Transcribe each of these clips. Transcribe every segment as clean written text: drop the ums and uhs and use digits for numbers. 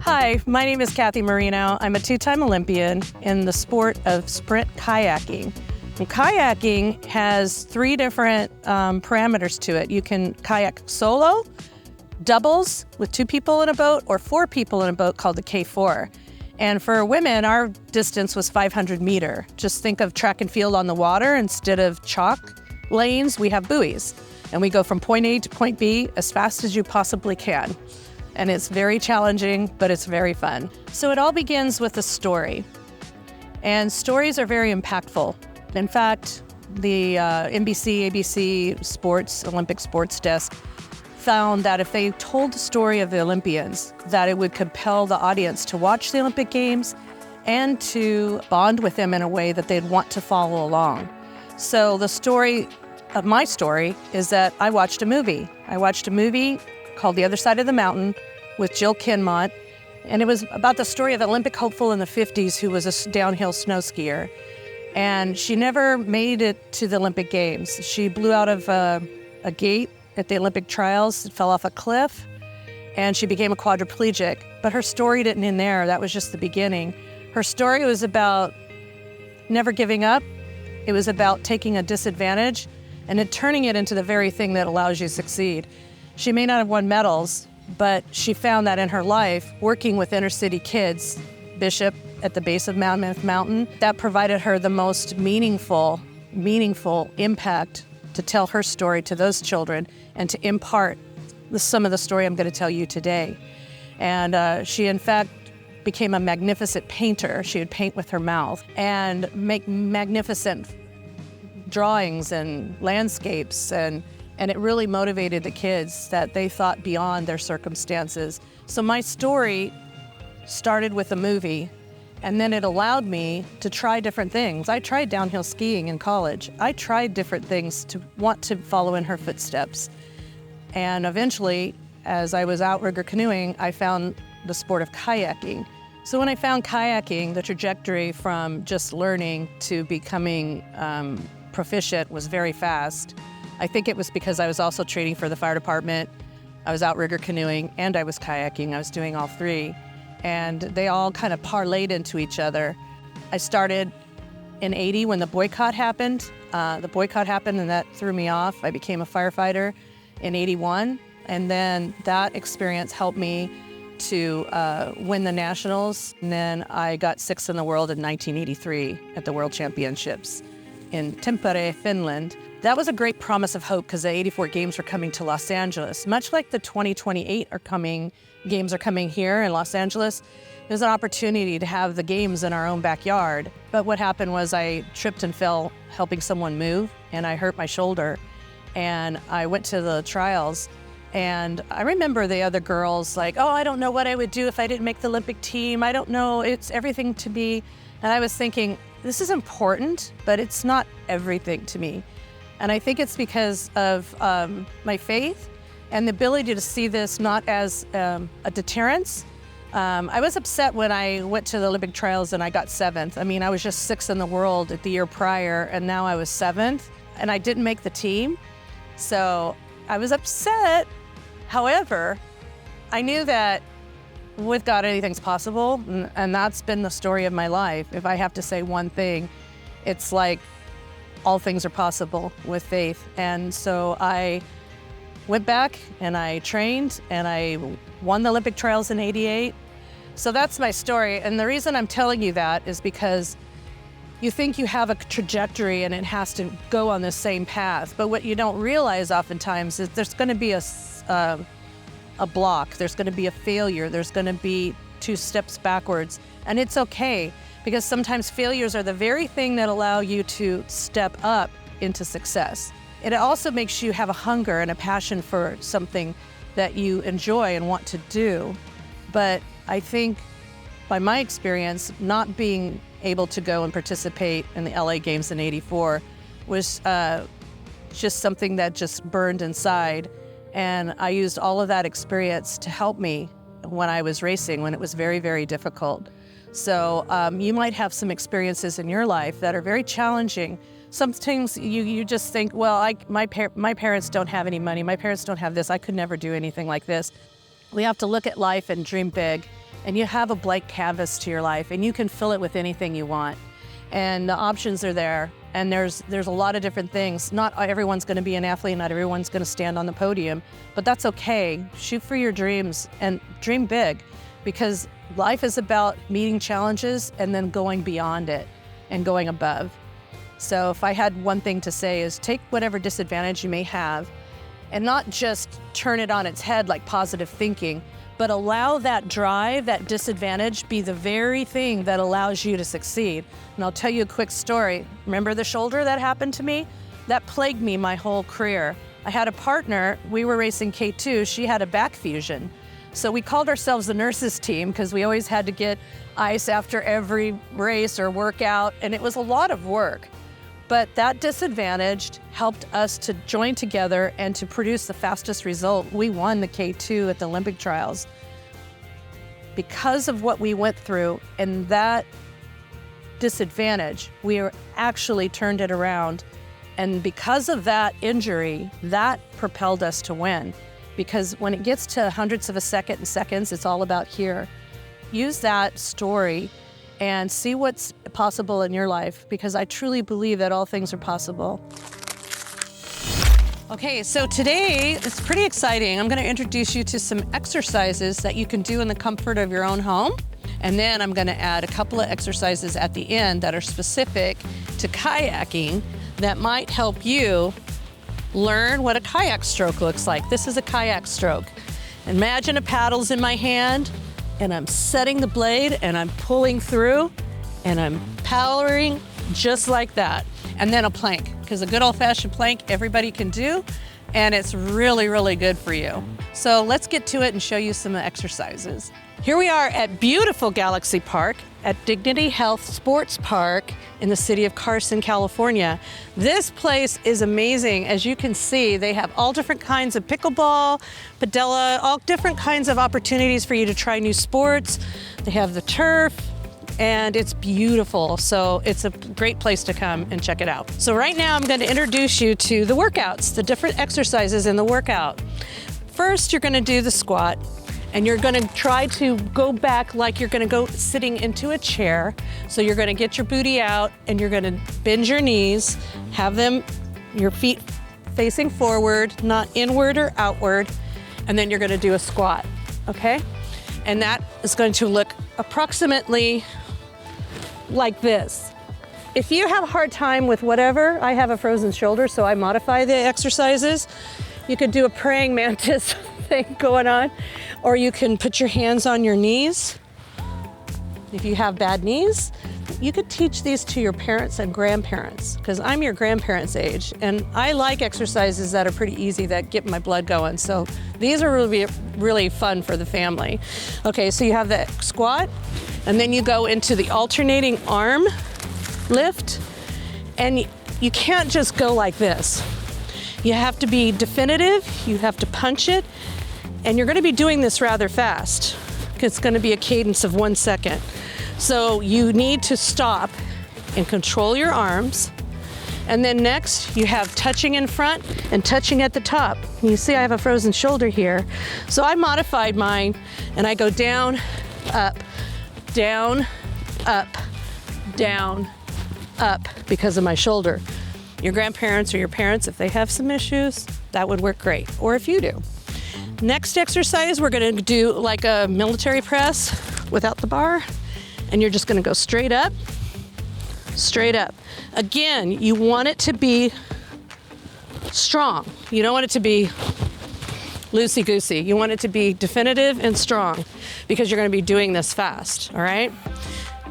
Hi, my name is Cathy Marino. I'm a two-time Olympian in the sport of sprint kayaking. And kayaking has three different parameters to it. You can kayak solo, doubles with two people in a boat, or four people in a boat called the K4. And for women, our distance was 500 meter. Just think of track and field on the water. Instead of chalk lanes, we have buoys. And we go from point A to point B as fast as you possibly can. And it's very challenging, but it's very fun. So it all begins with a story. And stories are very impactful. In fact, the NBC, ABC Sports, Olympic Sports Desk found that if they told the story of the Olympians, that it would compel the audience to watch the Olympic Games and to bond with them in a way that they'd want to follow along. So the story of my story is that I watched a movie. I watched a movie called The Other Side of the Mountain with Jill Kinmont, and it was about the story of an Olympic hopeful in the 50s who was a downhill snow skier. And she never made it to the Olympic Games. She blew out of a gate at the Olympic trials, fell off a cliff, and she became a quadriplegic. But her story didn't end there. That was just the beginning. Her story was about never giving up. It was about taking a disadvantage and then turning it into the very thing that allows you to succeed. She may not have won medals, but she found that in her life, working with inner city kids, Bishop at the base of Mammoth Mountain, that provided her the most meaningful impact to tell her story to those children and to impart some of the story I'm going to tell you today. And she, in fact, became a magnificent painter. She would paint with her mouth and make magnificent drawings and landscapes, and it really motivated the kids that they thought beyond their circumstances. So my story started with a movie, and then it allowed me to try different things. I tried downhill skiing in college. I tried different things to want to follow in her footsteps. And eventually, as I was outrigger canoeing, I found the sport of kayaking. So when I found kayaking, the trajectory from just learning to becoming proficient was very fast. I think it was because I was also training for the fire department, I was outrigger canoeing, and I was kayaking. I was doing all three. And they all kind of parlayed into each other. I started in '80 when the boycott happened. And that threw me off. I became a firefighter in '81. And then that experience helped me to win the nationals. And then I got sixth in the world in 1983 at the World Championships in Tampere, Finland. That was a great promise of hope because the '84 games were coming to Los Angeles. Much like the 2028 games are coming here in Los Angeles, it was an opportunity to have the games in our own backyard. But what happened was I tripped and fell helping someone move, and I hurt my shoulder. And I went to the trials, and I remember the other girls like, oh, I don't know what I would do if I didn't make the Olympic team. I don't know, it's everything to me. And I was thinking, this is important, but it's not everything to me. And I think it's because of my faith and the ability to see this not as a deterrence. I was upset when I went to the Olympic trials and I got seventh. I mean, I was just sixth in the world at the year prior, and now I was seventh, and I didn't make the team. So I was upset. However, I knew that with God, anything's possible, and that's been the story of my life. If I have to say one thing, it's like all things are possible with faith. And so I went back and I trained and I won the Olympic trials in '88. So that's my story. And the reason I'm telling you that is because you think you have a trajectory and it has to go on the same path. But what you don't realize oftentimes is there's going to be a block, there's going to be a failure, there's going to be 2 steps backwards. And it's okay, because sometimes failures are the very thing that allow you to step up into success. It also makes you have a hunger and a passion for something that you enjoy and want to do. But I think by my experience, not being able to go and participate in the LA Games in '84 was just something that just burned inside. And I used all of that experience to help me when I was racing, when it was very, very difficult. So you might have some experiences in your life that are very challenging. Some things you just think, well, my parents don't have any money. My parents don't have this. I could never do anything like this. We have to look at life and dream big. And you have a blank canvas to your life, and you can fill it with anything you want. And the options are there. And there's a lot of different things. Not everyone's gonna be an athlete, not everyone's gonna stand on the podium, but that's okay. Shoot for your dreams and dream big, because life is about meeting challenges and then going beyond it and going above. So if I had one thing to say is take whatever disadvantage you may have and not just turn it on its head like positive thinking, but allow that drive, that disadvantage, be the very thing that allows you to succeed. And I'll tell you a quick story. Remember the shoulder that happened to me? That plagued me my whole career. I had a partner, we were racing K2, she had a back fusion. So we called ourselves the nurses team because we always had to get ice after every race or workout, and it was a lot of work. But that disadvantage helped us to join together and to produce the fastest result. We won the K2 at the Olympic trials. Because of what we went through and that disadvantage, we actually turned it around. And because of that injury, that propelled us to win. Because when it gets to hundredths of a second and seconds, it's all about here. Use that story and see what's possible in your life, because I truly believe that all things are possible. Okay, so today it's pretty exciting. I'm gonna introduce you to some exercises that you can do in the comfort of your own home. And then I'm gonna add a couple of exercises at the end that are specific to kayaking that might help you learn what a kayak stroke looks like. This is a kayak stroke. Imagine a paddle's in my hand, and I'm setting the blade and I'm pulling through and I'm powering just like that. And then a plank, because a good old-fashioned plank everybody can do, and it's really, really good for you. So let's get to it and show you some exercises. Here we are at beautiful Galaxy Park at Dignity Health Sports Park in the city of Carson, California. This place is amazing. As you can see, they have all different kinds of pickleball, padella, all different kinds of opportunities for you to try new sports. They have the turf, and it's beautiful. So it's a great place to come and check it out. So right now I'm going to introduce you to the workouts, the different exercises in the workout. First, you're going to do the squat. And you're gonna try to go back like you're gonna go sitting into a chair. So you're gonna get your booty out and you're gonna bend your knees, have your feet facing forward, not inward or outward. And then you're gonna do a squat, okay? And that is going to look approximately like this. If you have a hard time with whatever, I have a frozen shoulder, so I modify the exercises. You could do a praying mantis thing going on, or you can put your hands on your knees. If you have bad knees, you could teach these to your parents and grandparents, because I'm your grandparents' age, and I like exercises that are pretty easy that get my blood going. So these are really fun for the family. Okay, so you have the squat, and then you go into the alternating arm lift, and you can't just go like this. You have to be definitive, you have to punch it, and you're gonna be doing this rather fast. It's gonna be a cadence of 1 second. So you need to stop and control your arms. And then next, you have touching in front and touching at the top. You see I have a frozen shoulder here. So I modified mine, and I go down, up, down, up, down, up, because of my shoulder. Your grandparents or your parents, if they have some issues, that would work great, or if you do. Next exercise, we're gonna do like a military press without the bar, and you're just gonna go straight up, straight up. Again, you want it to be strong. You don't want it to be loosey-goosey. You want it to be definitive and strong, because you're gonna be doing this fast, all right?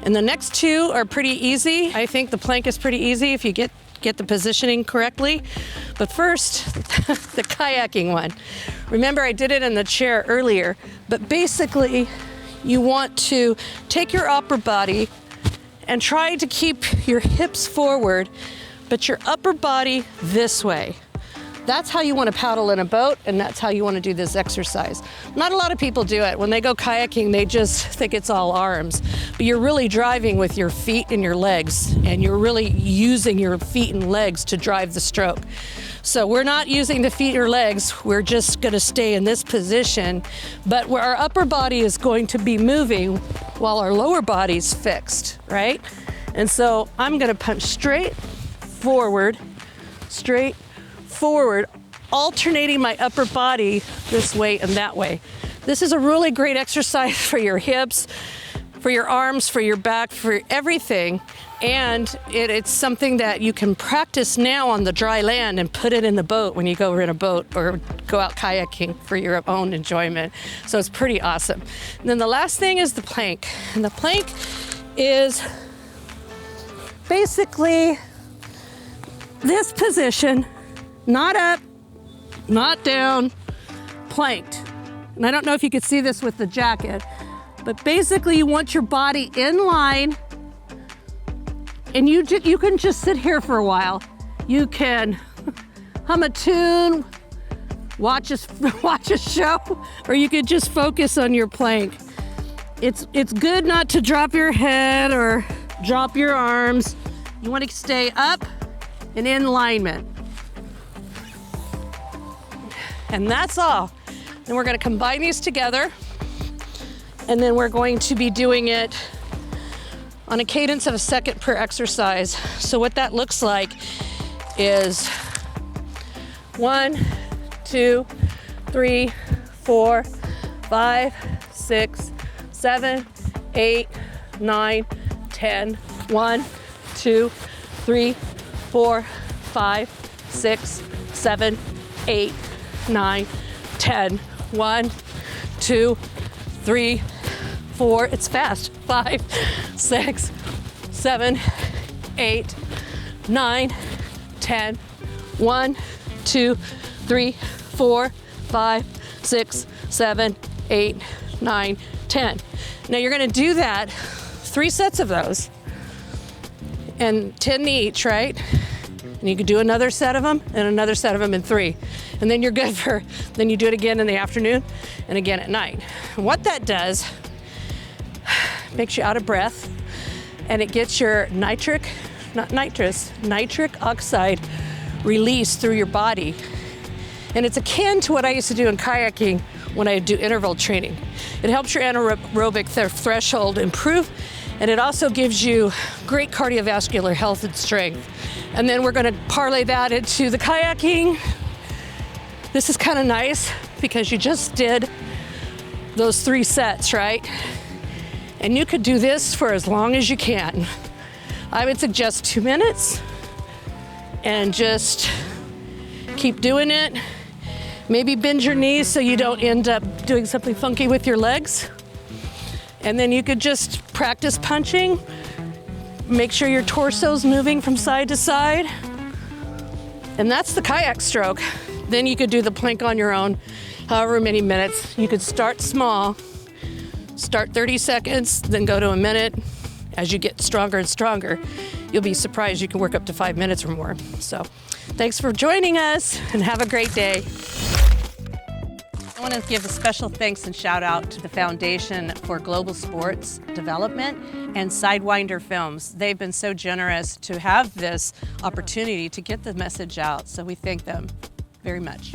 And the next two are pretty easy. I think the plank is pretty easy if you get the positioning correctly. But first, the kayaking one. Remember, I did it in the chair earlier, but basically you want to take your upper body and try to keep your hips forward, but your upper body this way. That's how you want to paddle in a boat, and that's how you want to do this exercise. Not a lot of people do it. When they go kayaking, they just think it's all arms, but you're really driving with your feet and your legs, and you're really using your feet and legs to drive the stroke. So we're not using the feet or legs, we're just going to stay in this position, but where our upper body is going to be moving while our lower body's fixed, right? And so I'm going to punch straight forward, alternating my upper body this way and that way. This is a really great exercise for your hips, for your arms, for your back, for everything. And it's something that you can practice now on the dry land and put it in the boat when you go in a boat or go out kayaking for your own enjoyment. So it's pretty awesome. And then the last thing is the plank. And the plank is basically this position, not up, not down, planked. And I don't know if you could see this with the jacket, but basically you want your body in line, and you can just sit here for a while. You can hum a tune, watch a show, or you could just focus on your plank. It's good not to drop your head or drop your arms. You want to stay up and in alignment. And that's all. Then we're going to combine these together, and then we're going to be doing it on a cadence of a second per exercise. So what that looks like is 1, 2, 3, 4, 5, 6, 7, 8, 9, 10. 1, 2, 3, 4, 5, 6, 7, 8, 9, 10. 1, 2, 3, 4, it's fast. 5, 6, 7, 8, 9, 10. 1, 2, 3, 4, 5, 6, 7, 8, 9, 10. Now you're going to do that 3 sets of those, and 10 each, right? And you could do another set of them and another set of them in 3. And then you're good for, then you do it again in the afternoon and again at night. And what that does, makes you out of breath, and it gets your nitric oxide released through your body. And it's akin to what I used to do in kayaking when I do interval training. It helps your anaerobic threshold improve, and it also gives you great cardiovascular health and strength. And then we're gonna parlay that into the kayaking. This is kind of nice because you just did those 3 sets, right? And you could do this for as long as you can. I would suggest 2 minutes and just keep doing it. Maybe bend your knees so you don't end up doing something funky with your legs. And then you could just practice punching. Make sure your torso's moving from side to side. And that's the kayak stroke. Then you could do the plank on your own, however many minutes. You could start small, start 30 seconds, then go to a minute. As you get stronger and stronger, you'll be surprised you can work up to 5 minutes or more. So thanks for joining us, and have a great day. I want to give a special thanks and shout out to the Foundation for Global Sports Development and Sidewinder Films. They've been so generous to have this opportunity to get the message out, so we thank them very much.